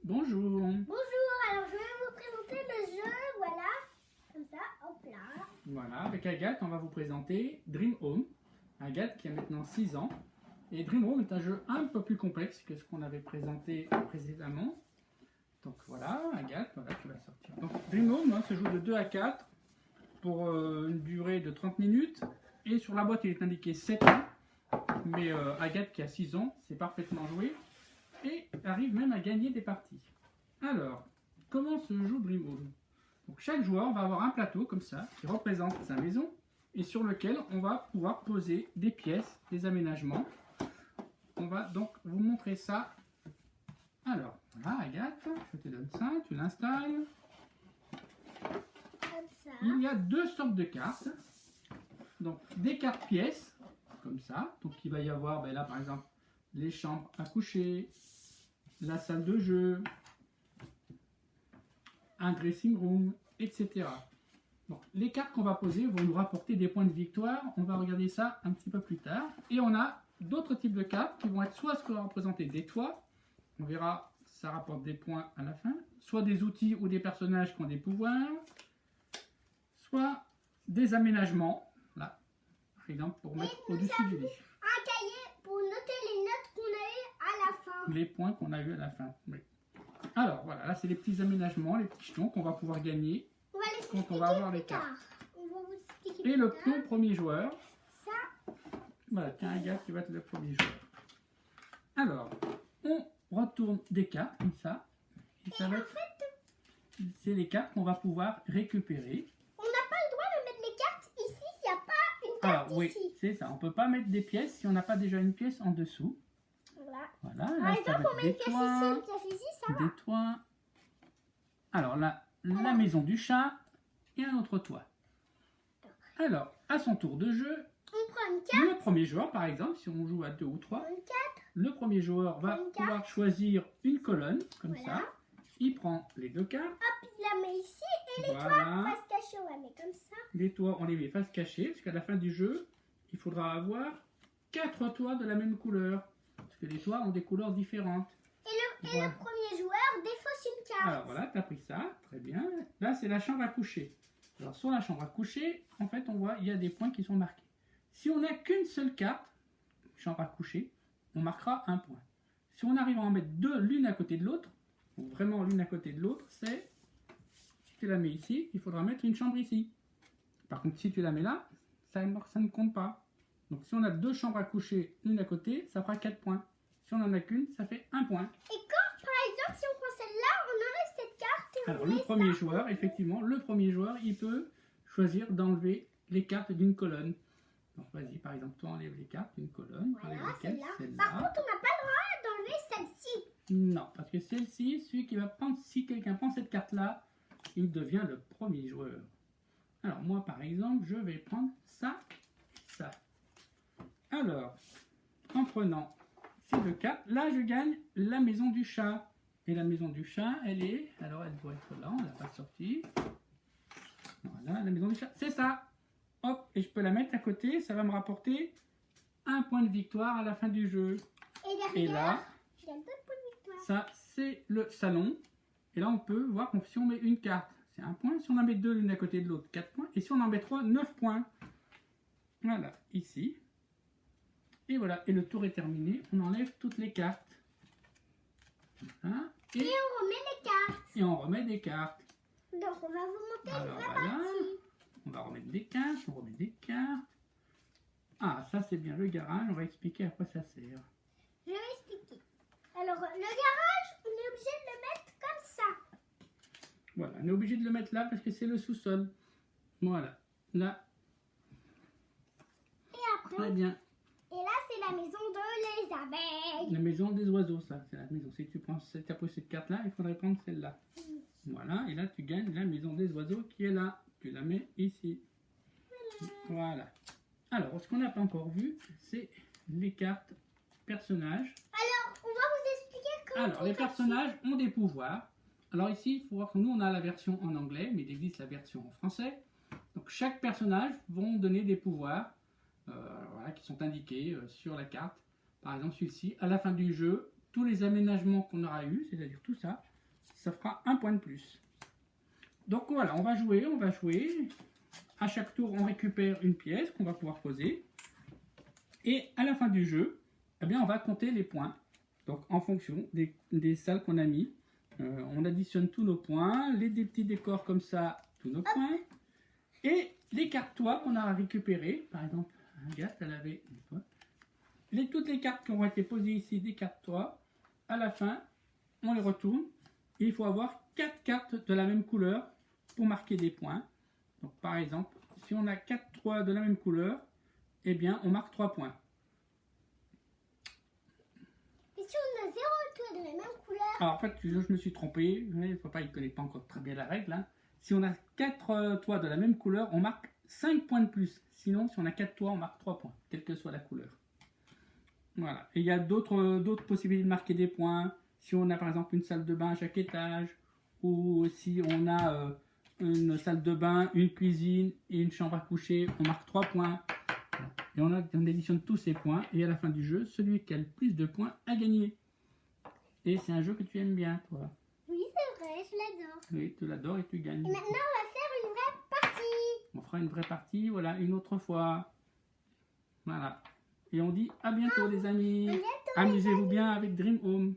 Bonjour. Bonjour, alors je vais vous présenter le jeu, voilà, comme ça, hop là. Voilà, avec Agathe, on va vous présenter Dream Home. Agathe qui a maintenant 6 ans. Et Dream Home est un jeu un peu plus complexe que ce qu'on avait présenté précédemment. Donc voilà, Agathe, voilà, tu vas sortir. Donc Dream Home se joue de 2 à 4 pour une durée de 30 minutes. Et sur la boîte, il est indiqué 7 ans. Mais Agathe qui a 6 ans, c'est parfaitement joué. Et arrive même à gagner des parties. Alors, comment se joue Dream Home? Donc, chaque joueur va avoir un plateau comme ça qui représente sa maison et sur lequel on va pouvoir poser des pièces, des aménagements. On va donc vous montrer ça. Alors, voilà Agathe, je te donne ça, tu l'installes. Comme ça. Il y a deux sortes de cartes. Donc, des cartes pièces, comme ça. Donc, il va y avoir, ben là par exemple, les chambres à coucher, la salle de jeu, un dressing room, etc. Donc, les cartes qu'on va poser vont nous rapporter des points de victoire. On va regarder ça un petit peu plus tard. Et on a d'autres types de cartes qui vont être soit ce que va représenter des toits. On verra, ça rapporte des points à la fin. Soit des outils ou des personnages qui ont des pouvoirs. Soit des aménagements. Là, par exemple, pour mettre au-dessus du lit. Un cahier pour noter les notes qu'on a eues à la fin. Les points qu'on a eu à la fin. Oui. Alors, voilà, là, c'est les petits aménagements, les petits jetons qu'on va pouvoir gagner. On va les quand on va avoir les plus tard. cartes. On va vous expliquer Et plus le tard. tout premier joueur. Ça, Voilà, tiens, Agathe, tu vas être le premier joueur. Alors, on retourne des cartes, comme ça. Et ça va être... C'est les cartes qu'on va pouvoir récupérer. on n'a pas le droit de mettre les cartes ici s'il n'y a pas une carte Alors, oui, ici. c'est ça. On ne peut pas mettre des pièces si on n'a pas déjà une pièce en dessous. Voilà. Voilà, Par là, ça exemple, va on être met une des pièce toits. ici, une pièce ici, ça va. Des toits. Alors là, la maison du chat et un autre toit. Alors, à son tour de jeu, On prend une carte, le premier joueur, par exemple, si on joue à 2 ou 3, une carte. le premier joueur va Une carte. pouvoir choisir une colonne, comme Voilà. ça. Il prend les deux cartes. Hop, il la met ici et les toits, Voilà. face cachée, on la met comme ça. Les toits, on les met face cachée, parce qu'à la fin du jeu, il faudra avoir 4 toits de la même couleur. Parce que les toits ont des couleurs différentes. Et Voilà. le premier joueur défausse une carte. Alors voilà, tu as pris ça, très bien. Là, c'est la chambre à coucher. Alors sur la chambre à coucher, en fait, on voit il y a des points qui sont marqués. Si on n'a qu'une seule carte, chambre à coucher, on marquera un point. Si on arrive à en mettre deux l'une à côté de l'autre, donc vraiment l'une à côté de l'autre, c'est, si tu la mets ici, il faudra mettre une chambre ici. Par contre, si tu la mets là, ça ne compte pas. Donc si on a deux chambres à coucher l'une à côté, ça fera 4 points. Si on n'en a qu'une, ça fait 1 point. Et quand, par exemple, si on prend celle-là, on enlève cette carte et on Alors met le premier joueur, effectivement, le premier joueur, il peut choisir d'enlever les cartes d'une colonne. Donc vas-y, par exemple, toi enlève les cartes d'une colonne. Voilà, Enlève lesquelles? celle-là. Par contre, on n'a pas le droit d'enlever celle-ci. Non, parce que celle-ci, celui qui va prendre, si quelqu'un prend cette carte-là, il devient le premier joueur. Alors moi, par exemple, je vais prendre ça et ça. Alors, en prenant ces deux cartes, là, je gagne la maison du chat. Et la maison du chat, elle est... Alors, elle doit être là, on ne l'a pas sortie. Voilà, la maison du chat, c'est ça. Hop, et je peux la mettre à côté, ça va me rapporter un point de victoire à la fin du jeu. Et derrière, Et là, je gagne 2 points de victoire. ça, c'est le salon. Et là, on peut voir que si on met une carte, c'est 1 point. Si on en met 2 l'une à côté de l'autre, 4 points. Et si on en met 3, 9 points. Voilà, ici. Et voilà, et le tour est terminé. On enlève toutes les cartes. Voilà. Et on remet les cartes. Et on remet des cartes. Donc, on va vous montrer Alors une vraie voilà, partie. on va remettre des cartes, on remet des cartes. Ah, ça c'est bien le garage, on va expliquer à quoi ça sert. Je vais expliquer. Alors, le garage, on est obligé de le mettre comme ça. Voilà, on est obligé de le mettre là parce que c'est le sous-sol. Voilà, là, Et après, très bien. et là, c'est la maison de les abeilles. La maison des oiseaux, ça, c'est la maison. Si tu prends cette, après cette carte-là, il faudrait prendre celle-là. Voilà, et là tu gagnes la maison des oiseaux qui est là. Tu la mets ici. Voilà. Alors, ce qu'on n'a pas encore vu, c'est les cartes personnages. Alors, on va vous expliquer comment. Alors, les personnages ont des pouvoirs. Alors ici, il faut voir que nous, on a la version en anglais, mais il existe la version en français. Donc, chaque personnage vont donner des pouvoirs voilà, qui sont indiqués sur la carte. Par exemple, celui-ci, à la fin du jeu, tous les aménagements qu'on aura eu, c'est-à-dire tout ça, ça fera un point de plus. Donc voilà, on va jouer. À chaque tour, on récupère une pièce qu'on va pouvoir poser. Et à la fin du jeu, eh bien, on va compter les points. Donc en fonction des salles qu'on a mis. On additionne tous nos points, des petits décors comme ça, tous nos points. Et les cartes toits qu'on a récupérées. Par exemple, Agathe, elle avait toutes les cartes qui ont été posées ici, des cartes toits. À la fin, on les retourne. Et il faut avoir 4 cartes de la même couleur pour marquer des points. Donc par exemple, si on a 4 toits de la même couleur, eh bien on marque 3 points. Et si on a 0 toits de la même couleur? Alors en fait, je me suis trompé. Papa il ne connaît pas encore très bien la règle. Hein. Si on a 4 toits de la même couleur, on marque 5 points de plus. Sinon, si on a 4 toits, on marque 3 points, quelle que soit la couleur. Voilà. Et il y a d'autres possibilités de marquer des points. Si on a par exemple une salle de bain à chaque étage, ou si on a une salle de bain, une cuisine et une chambre à coucher, on marque 3 points. Et on additionne tous ces points. Et à la fin du jeu, celui qui a le plus de points a gagné. Et c'est un jeu que tu aimes bien, toi. Oui, c'est vrai, je l'adore. Oui, tu l'adores et tu gagnes. Et maintenant, on va faire une vraie partie. On fera une vraie partie, voilà, une autre fois. Voilà. Et on dit à bientôt, les amis. À bientôt, Amusez-vous bien avec Dream Home.